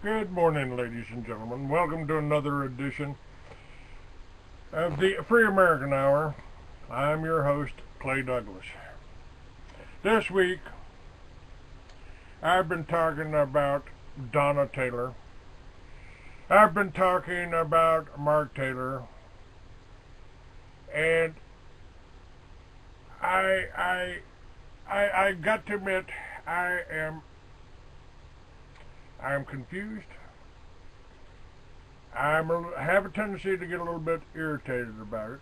Good morning, ladies and gentlemen. Welcome to another edition of the Free American Hour. I'm your host, Clay Douglas. This week, I've been talking about Donna Taylor. I've been talking about Mark Taylor. And I got to admit, I am confused. I have a tendency to get a little bit irritated about it.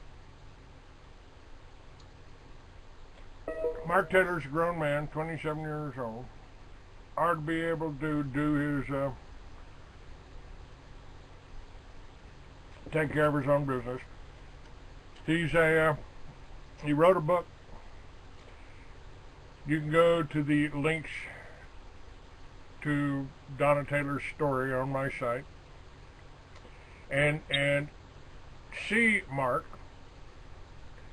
Mark Taylor's a grown man, 27 years old. Ought to be able to do his, take care of his own business. He wrote a book. You can go to the links to Donna Taylor's story on my site and see Mark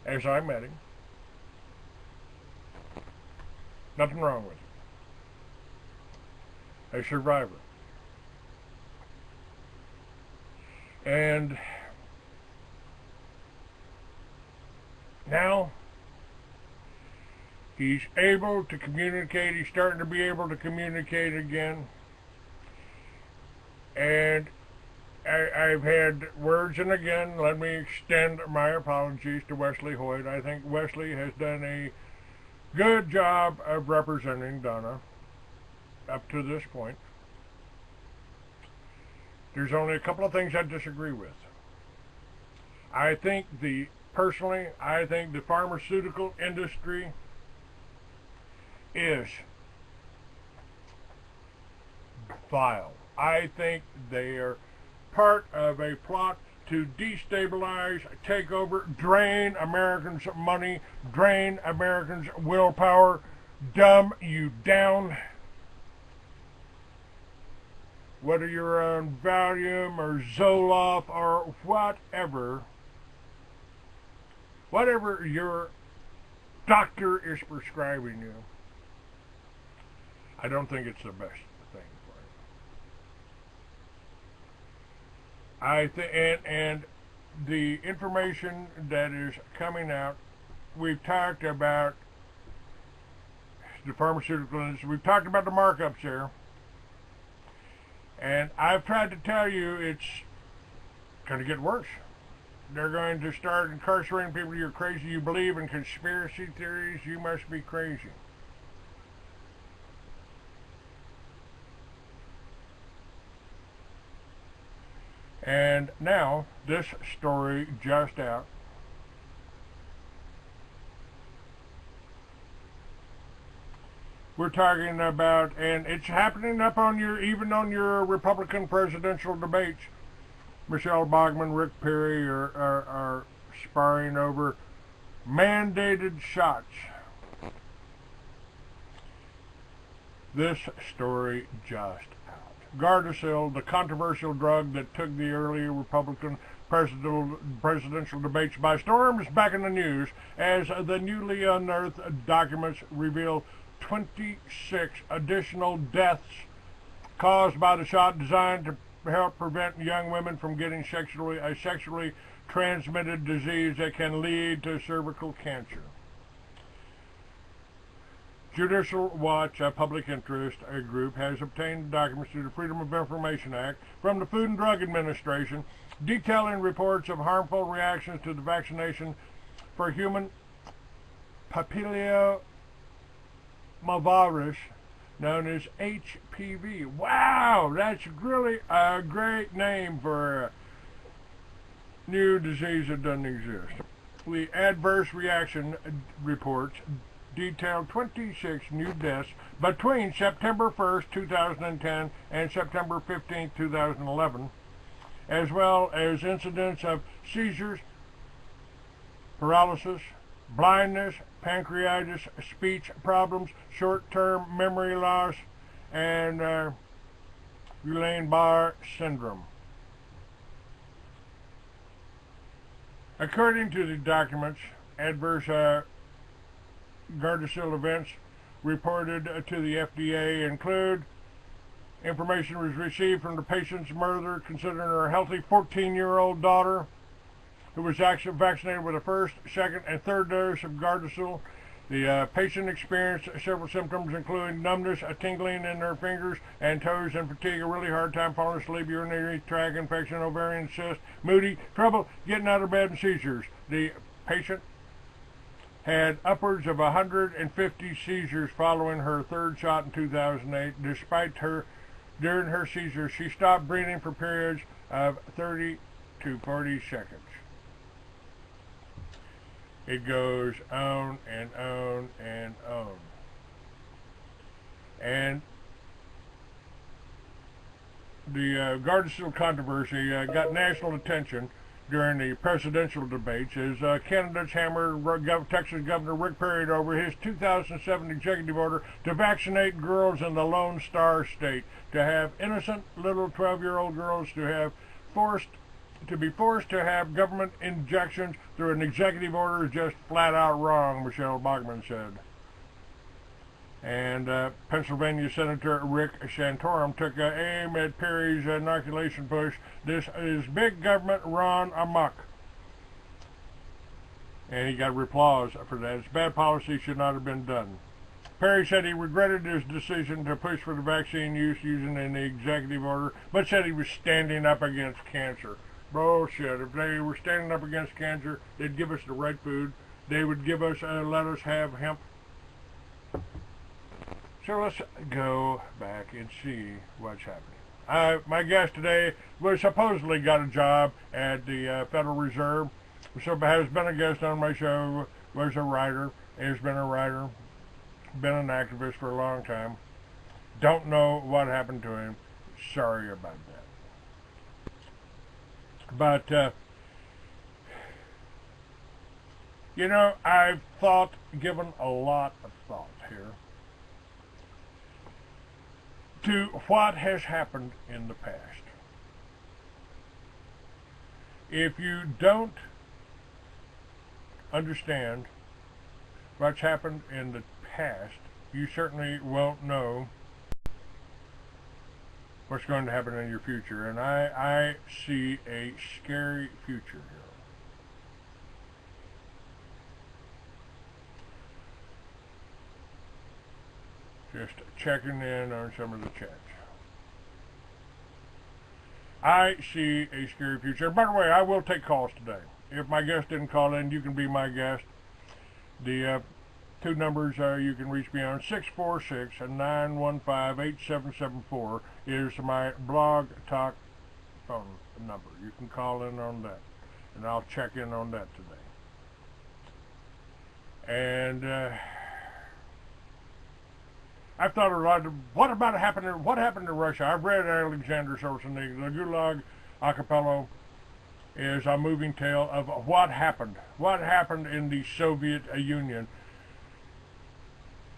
as I met him. Nothing wrong with it. A survivor. And now he's able to communicate. He's starting to be able to communicate again. And I've had words, and again, let me extend my apologies to Wesley Hoyt. I think Wesley has done a good job of representing Donna up to this point. There's only a couple of things I disagree with. Personally, I think the pharmaceutical industry is vile. I think they are part of a plot to destabilize, take over, drain Americans' money, drain Americans' willpower, dumb you down. Whether you're on Valium or Zoloft or whatever your doctor is prescribing you, I don't think it's the best thing for you. And the information that is coming out, we've talked about the pharmaceutical industry, we've talked about the markups there, and I've tried to tell you it's going to get worse. They're going to start incarcerating people. You're crazy. You believe in conspiracy theories. You must be crazy. And now, this story just out. We're talking about, and it's happening up on even on your Republican presidential debates. Michelle Bachmann, Rick Perry are sparring over mandated shots. This story just out. Gardasil, the controversial drug that took the earlier Republican presidential debates by storm, is back in the news as the newly unearthed documents reveal 26 additional deaths caused by the shot designed to help prevent young women from getting a sexually transmitted disease that can lead to cervical cancer. Judicial Watch, a public interest group, has obtained documents through the Freedom of Information Act from the Food and Drug Administration detailing reports of harmful reactions to the vaccination for human papillomavirus known as HPV. Wow, that's really a great name for a new disease that doesn't exist. The adverse reaction reports detailed 26 new deaths between September 1st, 2010 and September 15th, 2011, as well as incidents of seizures, paralysis, blindness, pancreatitis, speech problems, short-term memory loss, and Guillain-Barré syndrome. According to the documents, adverse Gardasil events reported to the FDA include Information was received from the patient's mother considering her healthy 14-year-old daughter, who was actually vaccinated with the first, second, and third dose of Gardasil. The patient experienced several symptoms, including numbness, a tingling in her fingers and toes, and fatigue, a really hard time falling asleep, urinary tract infection, ovarian cyst, moody, trouble getting out of bed, and seizures. The patient had upwards of 150 seizures following her third shot in 2008. During her seizures, she stopped breathing for periods of 30 to 40 seconds. It goes on and on and on. And the Gardasil controversy got national attention during the presidential debates as candidates hammered Texas Governor Rick Perry over his 2007 executive order to vaccinate girls in the Lone Star State, to have innocent little 12-year-old girls to be forced to have government injections through an executive order is just flat out wrong, Michelle Bachmann said. And Pennsylvania Senator Rick Santorum took aim at Perry's inoculation push. This is big government run amok. And he got applause for that. It's bad policy, should not have been done. Perry said he regretted his decision to push for the vaccine use using an executive order, but said he was standing up against cancer. Bullshit. If they were standing up against cancer, they'd give us the right food. They would give us, let us have hemp. So let's go back and see what's happening. My guest today was supposedly got a job at the Federal Reserve. So has been a guest on my show, was a writer, has been a writer, been an activist for a long time. Don't know what happened to him. Sorry about that. But, you know, I've given a lot of thought here to what has happened in the past. If you don't understand what's happened in the past, you certainly won't know what's going to happen in your future. And I see a scary future here. Just checking in on some of the chats. I see a scary future. By the way, I will take calls today. If my guest didn't call in, you can be my guest. The two numbers you can reach me on, 646-915-8774 is my blog talk phone number. You can call in on that, and I'll check in on that today. And I've thought a lot of what happened to Russia. I've read Alexander Solzhenitsyn. The Gulag Archipelago is a moving tale of what happened. What happened in the Soviet Union.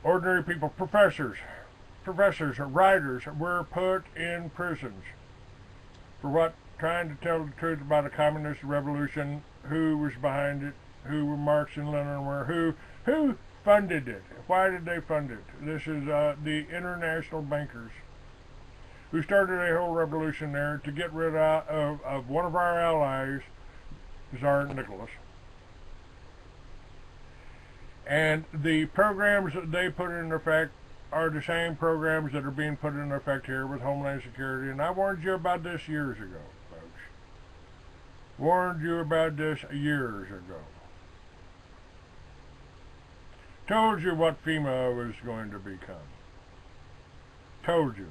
Ordinary people, professors, writers were put in prisons for what? Trying to tell the truth about a communist revolution, who was behind it, who Marx and Lenin were, who funded it, why did they fund it. This is the international bankers who started a whole revolution there to get rid of one of our allies, Tsar Nicholas. And the programs that they put in effect are the same programs that are being put in effect here with Homeland Security. And I warned you about this years ago, folks. Warned you about this years ago. Told you what FEMA was going to become. Told you.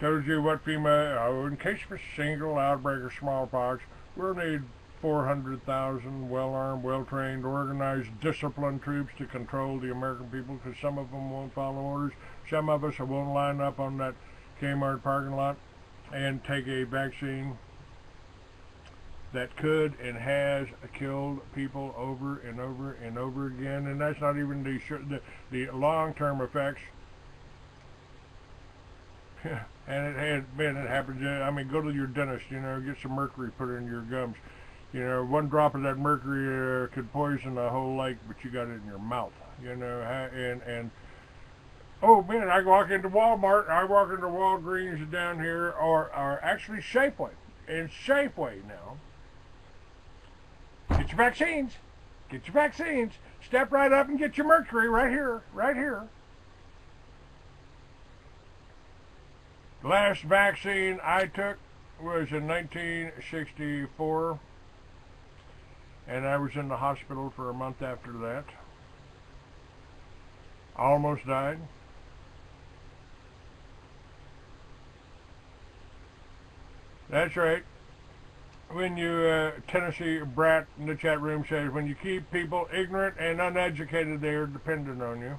Told you what FEMA, in case of a single outbreak of smallpox, we'll need 400,000 well-armed, well-trained, organized, disciplined troops to control the American people, because some of them won't follow orders. Some of us won't line up on that Kmart parking lot and take a vaccine that could and has killed people over and over and over again. And that's not even the long-term effects. And it happens. I mean, go to your dentist, get some mercury put in your gums. You know, one drop of that mercury could poison the whole lake, but you got it in your mouth. You know, and oh man, I walk into Walmart, I walk into Walgreens down here, or actually Safeway. In Safeway now, get your vaccines. Get your vaccines. Step right up and get your mercury right here, right here. The last vaccine I took was in 1964, and I was in the hospital for a month after that. I almost died. That's right. When you, Tennessee Brat in the chat room says, when you keep people ignorant and uneducated, they are dependent on you.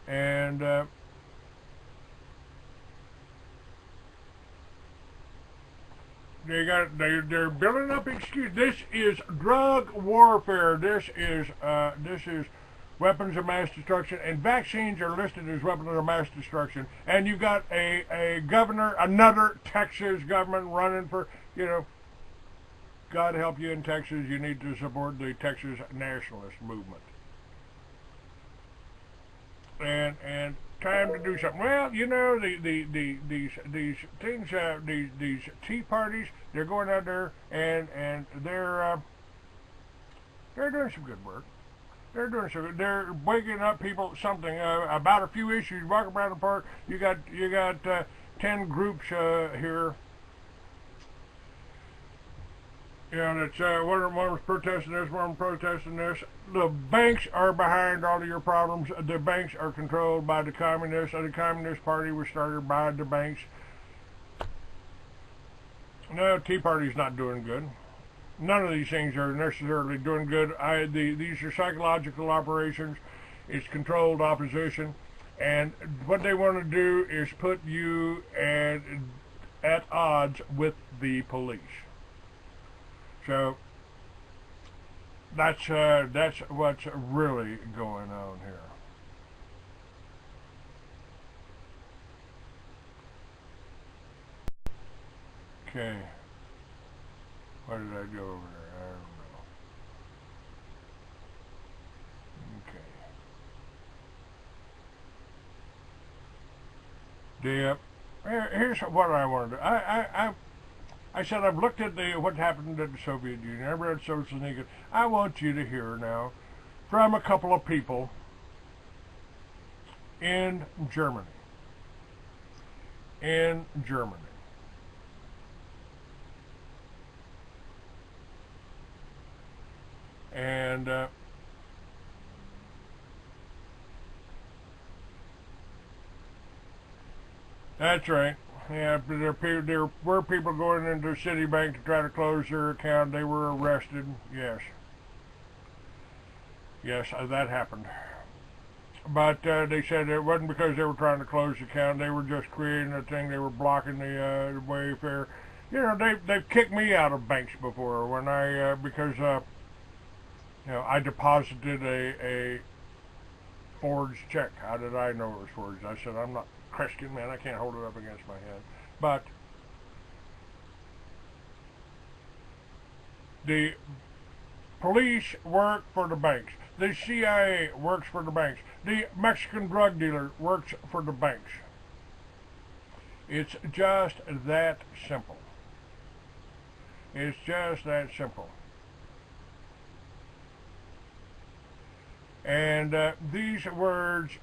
And they're building up excuses. This is drug warfare. This is weapons of mass destruction, and vaccines are listed as weapons of mass destruction. And you got a governor, another Texas government running for, you know, God help you in Texas. You need to support the Texas nationalist movement. And time to do something. Well, you know, these things, these tea parties, they're going out there and they're doing some good work. They're waking up people something about a few issues. Walk around the park. You got 10 groups here. You know, that's one was protesting this, one protesting this. The banks are behind all of your problems. The banks are controlled by the communists. The Communist Party was started by the banks. No, Tea Party's not doing good. None of these things are necessarily doing good. These are psychological operations. It's controlled opposition. And what they want to do is put you at odds with the police. So that's what's really going on here. Okay. What did I do over there? I don't know. Okay. Here's what I wanted to do. I said I've looked at what happened in the Soviet Union. I read Solzhenitsyn. I want you to hear now from a couple of people in Germany. In Germany. And that's right. Yeah, there were people going into Citibank to try to close their account. They were arrested. Yes. Yes, that happened. But they said it wasn't because they were trying to close the account. They were just creating a thing. They were blocking the Wayfair. You know, they've kicked me out of banks before when I because you know, I deposited a forged check. How did I know it was forged? I said, I'm not Christian, man. I can't hold it up against my head. But the police work for the banks. The CIA works for the banks. The Mexican drug dealer works for the banks. It's just that simple. It's just that simple. And these words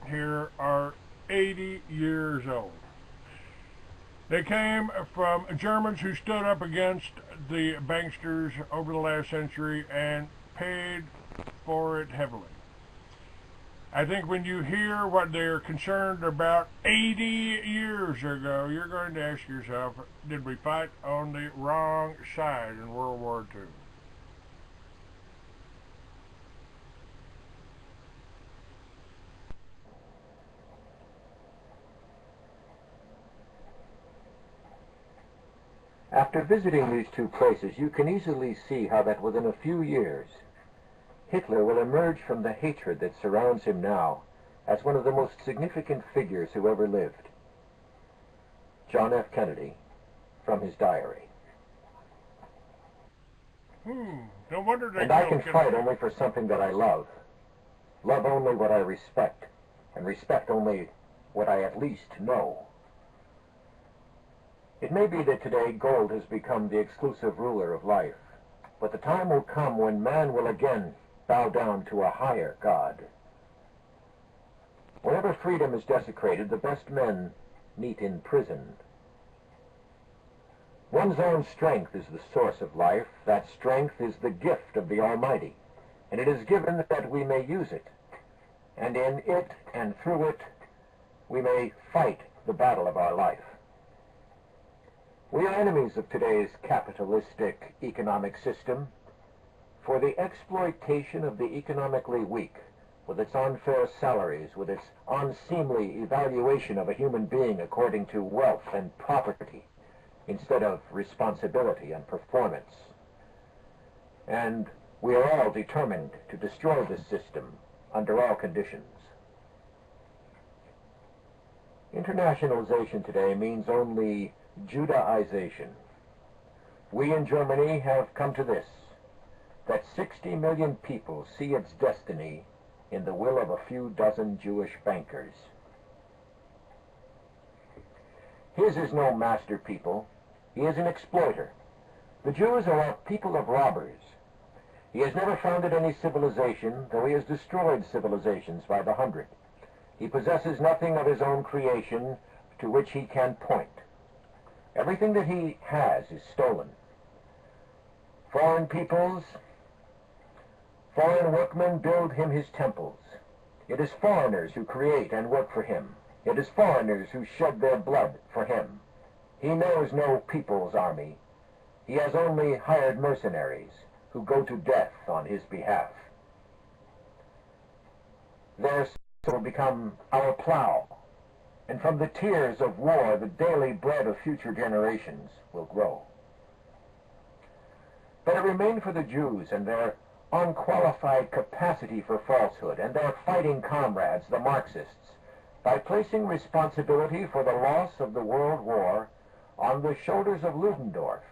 here are 80 years old. They came from Germans who stood up against the banksters over the last century and paid for it heavily. I think when you hear what they're concerned about 80 years ago, you're going to ask yourself, did we fight on the wrong side in World War II? After visiting these two places, you can easily see how that within a few years, Hitler will emerge from the hatred that surrounds him now as one of the most significant figures who ever lived. John F. Kennedy, from his diary. No wonder they And I can killed fight Kennedy. only for something that I love only what I respect, and respect only what I at least know. It may be that today gold has become the exclusive ruler of life, but the time will come when man will again bow down to a higher God. Wherever freedom is desecrated, the best men meet in prison. One's own strength is the source of life. That strength is the gift of the Almighty, and it is given that we may use it. And in it and through it, we may fight the battle of our life. We are enemies of today's capitalistic economic system, for the exploitation of the economically weak, with its unfair salaries, with its unseemly evaluation of a human being according to wealth and property, instead of responsibility and performance. And we are all determined to destroy this system under all conditions. Internationalization today means only Judaization. We in Germany have come to this, that 60 million people see its destiny in the will of a few dozen Jewish bankers. His is no master people. He is an exploiter. The Jews are a people of robbers. He has never founded any civilization, though he has destroyed civilizations by the hundred. He possesses nothing of his own creation to which he can point. Everything that he has is stolen. Foreign peoples, foreign workmen build him his temples. It is foreigners who create and work for him. It is foreigners who shed their blood for him. He knows no people's army. He has only hired mercenaries who go to death on his behalf. Their sword will become our plow, and from the tears of war the daily bread of future generations will grow. But it remained for the Jews and their unqualified capacity for falsehood and their fighting comrades, the Marxists, by placing responsibility for the loss of the World War on the shoulders of Ludendorff.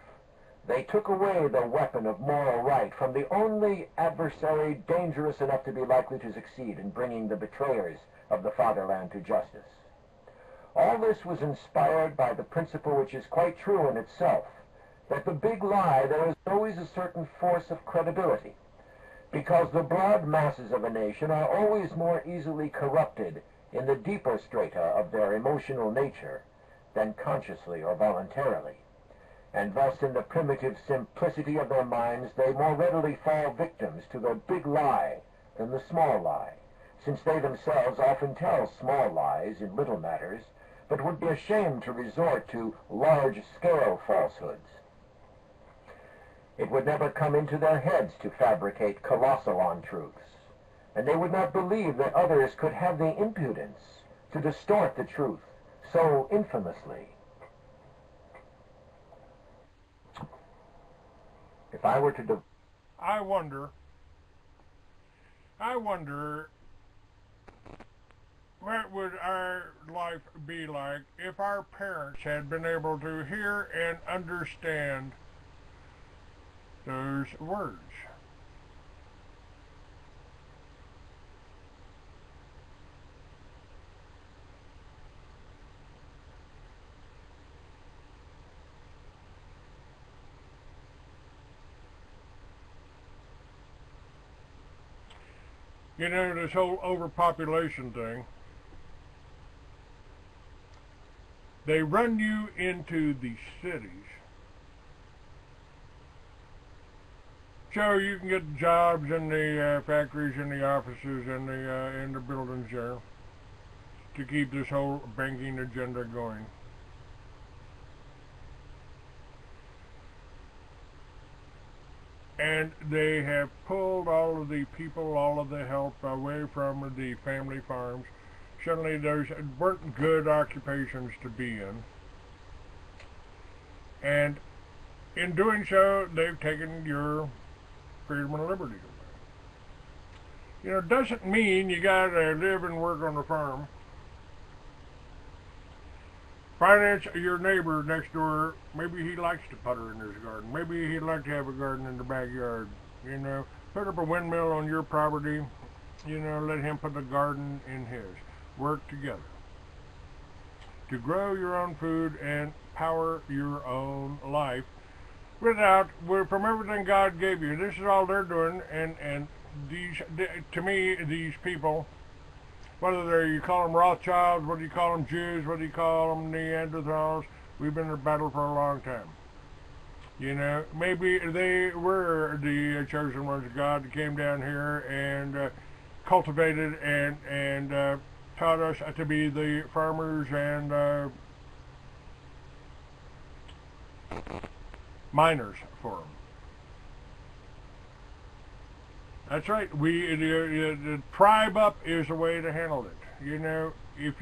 They took away the weapon of moral right from the only adversary dangerous enough to be likely to succeed in bringing the betrayers of the fatherland to justice. All this was inspired by the principle, which is quite true in itself, that the big lie, there is always a certain force of credibility, because the broad masses of a nation are always more easily corrupted in the deeper strata of their emotional nature than consciously or voluntarily. And thus in the primitive simplicity of their minds they more readily fall victims to the big lie than the small lie, since they themselves often tell small lies in little matters, but would be ashamed to resort to large-scale falsehoods. It would never come into their heads to fabricate colossal untruths, and they would not believe that others could have the impudence to distort the truth so infamously. If I were to I wonder what would our life be like if our parents had been able to hear and understand those words. You know, this whole overpopulation thing, they run you into the cities so you can get jobs in the factories, in the offices, in the buildings there to keep this whole banking agenda going. And they have pulled all of the people, all of the help away from the family farms. Suddenly those weren't good occupations to be in. And in doing so, they've taken your freedom and liberty away. You know, it doesn't mean you gotta live and work on the farm. Finance your neighbor next door. Maybe he likes to putter in his garden. Maybe he'd like to have a garden in the backyard. You know, put up a windmill on your property. You know, let him put a garden in his. Work together to grow your own food and power your own life from everything God gave you. This is all they're doing, and to me, these people, whether you call them Rothschilds, whether you call them Jews, whether you call them Neanderthals, we've been in battle for a long time. You know, maybe they were the chosen ones of God that came down here and cultivated and taught us to be the farmers and miners for them. That's right. The tribe up is a way to handle it. You know, if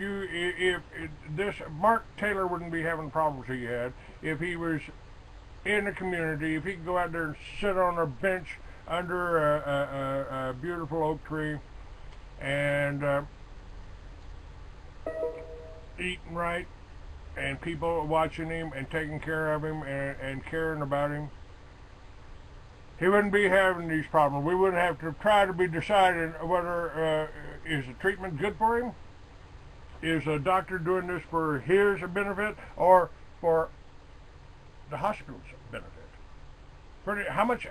this Mark Taylor wouldn't be having problems he had if he was in the community. If he could go out there and sit on a bench under a beautiful oak tree and eating right, and people watching him and taking care of him and caring about him, he wouldn't be having these problems. We wouldn't have to try to be deciding whether is the treatment good for him, is a doctor doing this for his benefit or for the hospital's benefit. How much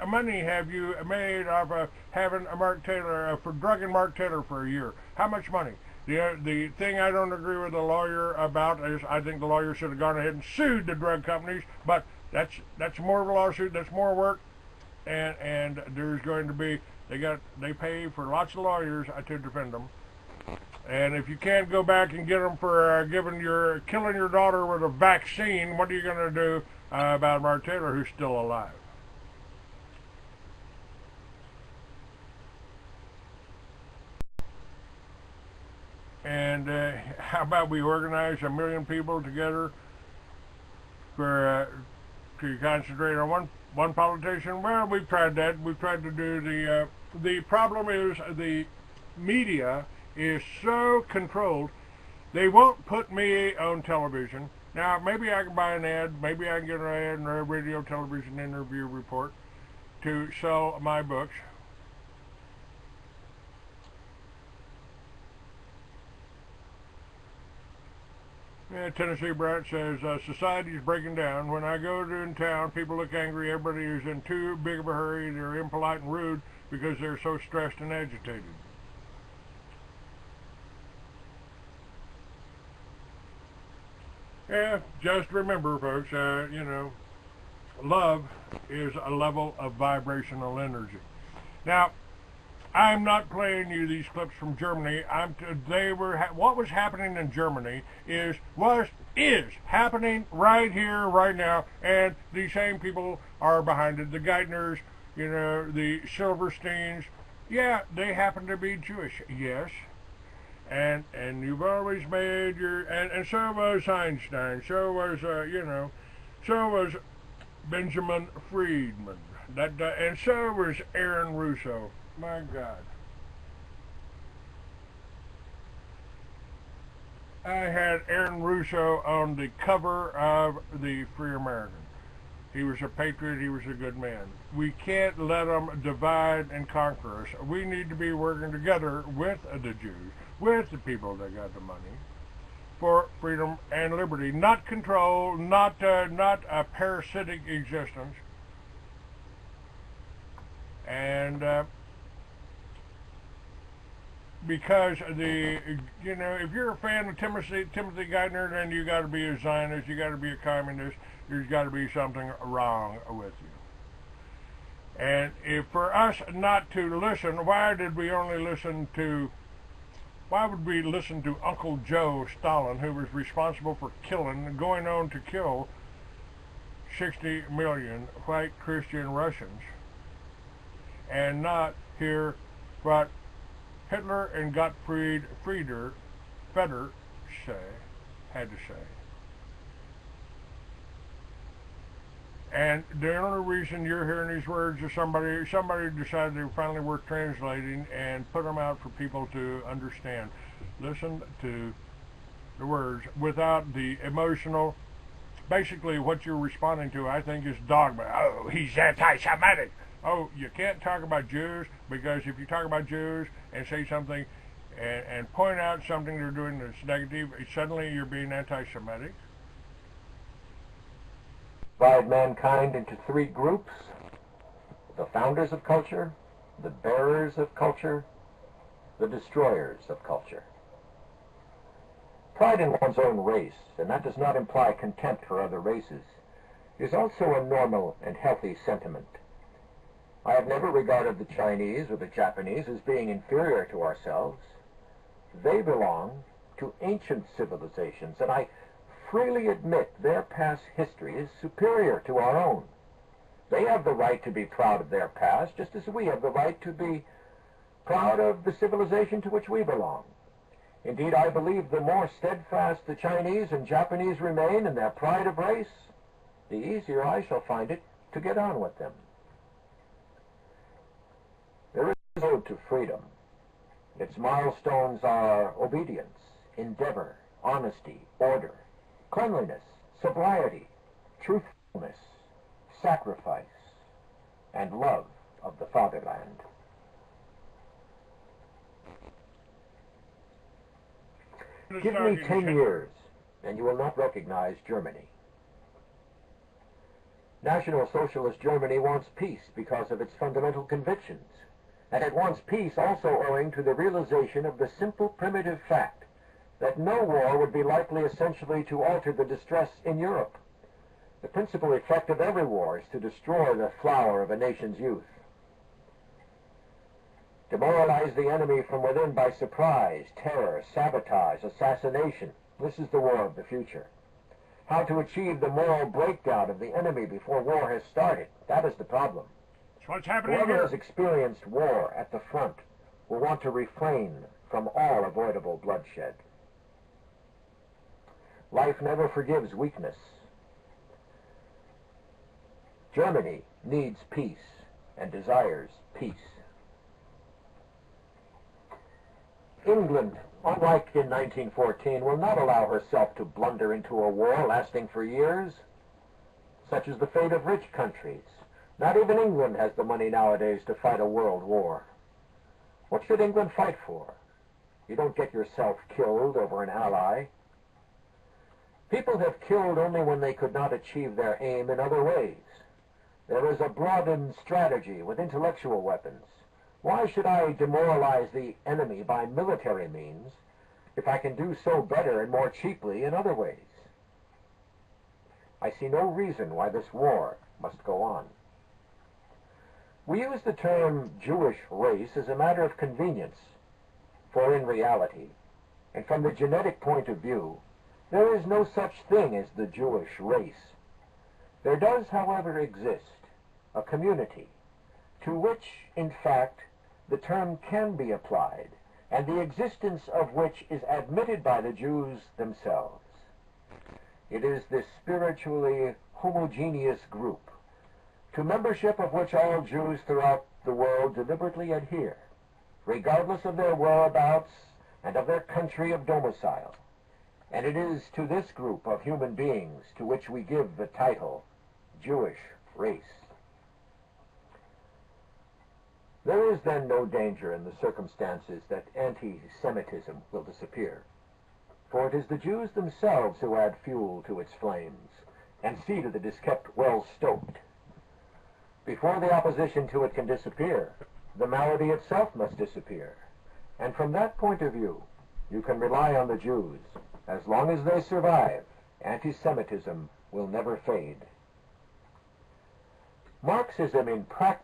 money have you made off of having a Mark Taylor for drugging Mark Taylor for a year? How much money? The thing I don't agree with the lawyer about is I think the lawyer should have gone ahead and sued the drug companies, but that's more of a lawsuit, that's more work, and there's going to be they pay for lots of lawyers to defend them. And if you can't go back and get them for killing your daughter with a vaccine, what are you going to do about Mark Taylor, who's still alive? And how about we organize 1 million people together to concentrate on one politician? Well, we've tried that. We've tried to do the problem is the media is so controlled. They won't put me on television. Now, maybe I can buy an ad. Maybe I can get an ad in a radio, television interview report to sell my books. Tennessee Brat says, society is breaking down. When I go in town, people look angry. Everybody is in too big of a hurry. They're impolite and rude because they're so stressed and agitated. Yeah, just remember, folks, you know, love is a level of vibrational energy. Now, I'm not playing you these clips from Germany. What was happening in Germany is happening right here, right now, and the same people are behind it. The Geithners, you know, the Silversteins. Yeah, they happen to be Jewish. Yes, and you've always made and so was Einstein. So was so was Benjamin Friedman. And so was Aaron Russo. My God. I had Aaron Russo on the cover of the Free American. He was a patriot. He was a good man. We can't let them divide and conquer us. We need to be working together with the Jews, with the people that got the money, for freedom and liberty. Not control, not a parasitic existence. And because if you're a fan of Timothy Geithner, then you got to be a Zionist, you got to be a communist. There's got to be something wrong with you. And if for us not to listen, why would we listen to Uncle Joe Stalin, who was responsible for going on to kill 60 million white Christian Russians, and not hear what Hitler and Gottfried Feder had to say? And the only reason you're hearing these words is somebody decided they were finally worth translating and put them out for people to understand. Listen to words, without the emotional. Basically, what you're responding to, I think, is dogma. Oh, he's anti-Semitic. Oh, you can't talk about Jews, because if you talk about Jews and say something and point out something they're doing that's negative, suddenly you're being anti-Semitic. Divide mankind into three groups: the founders of culture, the bearers of culture, the destroyers of culture. Pride in one's own race, and that does not imply contempt for other races, is also a normal and healthy sentiment. I have never regarded the Chinese or the Japanese as being inferior to ourselves. They belong to ancient civilizations, and I freely admit their past history is superior to our own. They have the right to be proud of their past, just as we have the right to be proud of the civilization to which we belong. Indeed, I believe the more steadfast the Chinese and Japanese remain in their pride of race, the easier I shall find it to get on with them. There is a road to freedom. Its milestones are obedience, endeavor, honesty, order, cleanliness, sobriety, truthfulness, sacrifice, and love of the fatherland. Give me 10 years, and you will not recognize Germany. National Socialist Germany wants peace because of its fundamental convictions, and it wants peace also owing to the realization of the simple primitive fact that no war would be likely essentially to alter the distress in Europe. The principal effect of every war is to destroy the flower of a nation's youth. Demoralize the enemy from within by surprise, terror, sabotage, assassination. This is the war of the future. How to achieve the moral breakdown of the enemy before war has started. That is the problem. That's what's happening Whoever here. has experienced war at the front will want to refrain from all avoidable bloodshed. Life never forgives weakness. Germany needs peace and desires peace. England, unlike in 1914, will not allow herself to blunder into a war lasting for years. Such is the fate of rich countries. Not even England has the money nowadays to fight a world war. What should England fight for? You don't get yourself killed over an ally. People have killed only when they could not achieve their aim in other ways. There is a broadened strategy with intellectual weapons. Why should I demoralize the enemy by military means if I can do so better and more cheaply in other ways? I see no reason why this war must go on. We use the term Jewish race as a matter of convenience, for in reality, and from the genetic point of view, there is no such thing as the Jewish race. There does, however, exist a community to which, in fact, the term can be applied, and the existence of which is admitted by the Jews themselves. It is this spiritually homogeneous group, to membership of which all Jews throughout the world deliberately adhere, regardless of their whereabouts and of their country of domicile. And it is to this group of human beings to which we give the title Jewish race. There is then no danger in the circumstances that anti-Semitism will disappear, for it is the Jews themselves who add fuel to its flames and see that it is kept well stoked. Before the opposition to it can disappear, the malady itself must disappear, and from that point of view, you can rely on the Jews. As long as they survive, anti-Semitism will never fade. Marxism in practice